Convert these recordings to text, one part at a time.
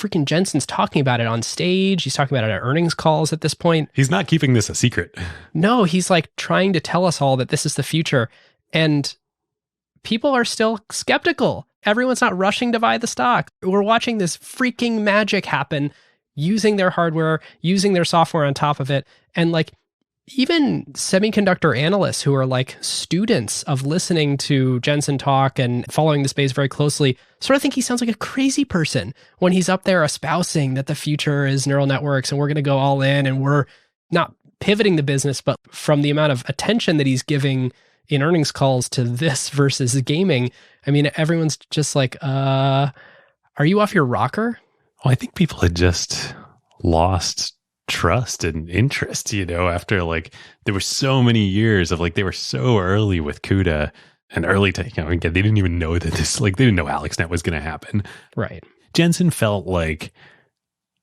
freaking Jensen's talking about it on stage. He's talking about it at earnings calls at this point. He's not keeping this a secret. No, he's like trying to tell us all that this is the future. And people are still skeptical. Everyone's not rushing to buy the stock. We're watching this freaking magic happen using their hardware, using their software on top of it. And like, even semiconductor analysts who are like students of listening to Jensen talk and following the space very closely sort of think he sounds like a crazy person when he's up there espousing that the future is neural networks and we're going to go all in and we're not pivoting the business, but from the amount of attention that he's giving in earnings calls to this versus gaming, I mean, everyone's just like, are you off your rocker? Well, I think people had just lost trust and interest, after like there were so many years of like they were so early with CUDA and early to, again, they didn't even know that this, like they didn't know AlexNet was going to happen. Right. Jensen felt like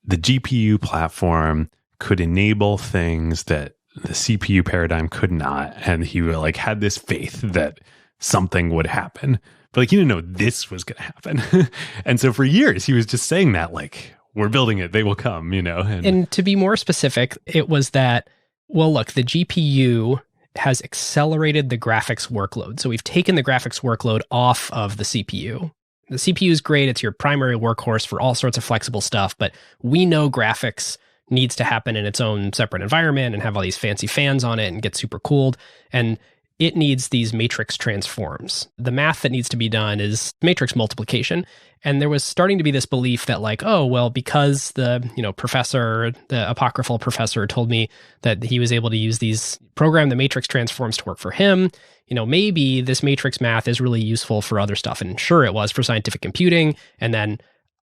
the GPU platform could enable things that the CPU paradigm could not, and he like had this faith that something would happen, but like he didn't know this was going to happen. And so for years he was just saying that like, we're building it, they will come, And to be more specific, it was that, well, look, the GPU has accelerated the graphics workload. So we've taken the graphics workload off of the CPU. The CPU is great. It's your primary workhorse for all sorts of flexible stuff. But we know graphics needs to happen in its own separate environment and have all these fancy fans on it and get super cooled. And it needs these matrix transforms. The math that needs to be done is matrix multiplication. And there was starting to be this belief that like, oh, well, because the professor, the apocryphal professor told me that he was able to program the matrix transforms to work for him, maybe this matrix math is really useful for other stuff. And sure, it was for scientific computing. And then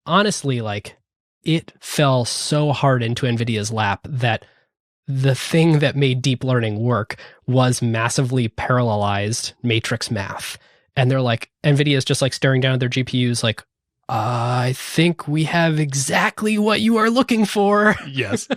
honestly, like it fell so hard into Nvidia's lap that the thing that made deep learning work was massively parallelized matrix math. And they're like, Nvidia is just like staring down at their GPUs like, I think we have exactly what you are looking for. Yes.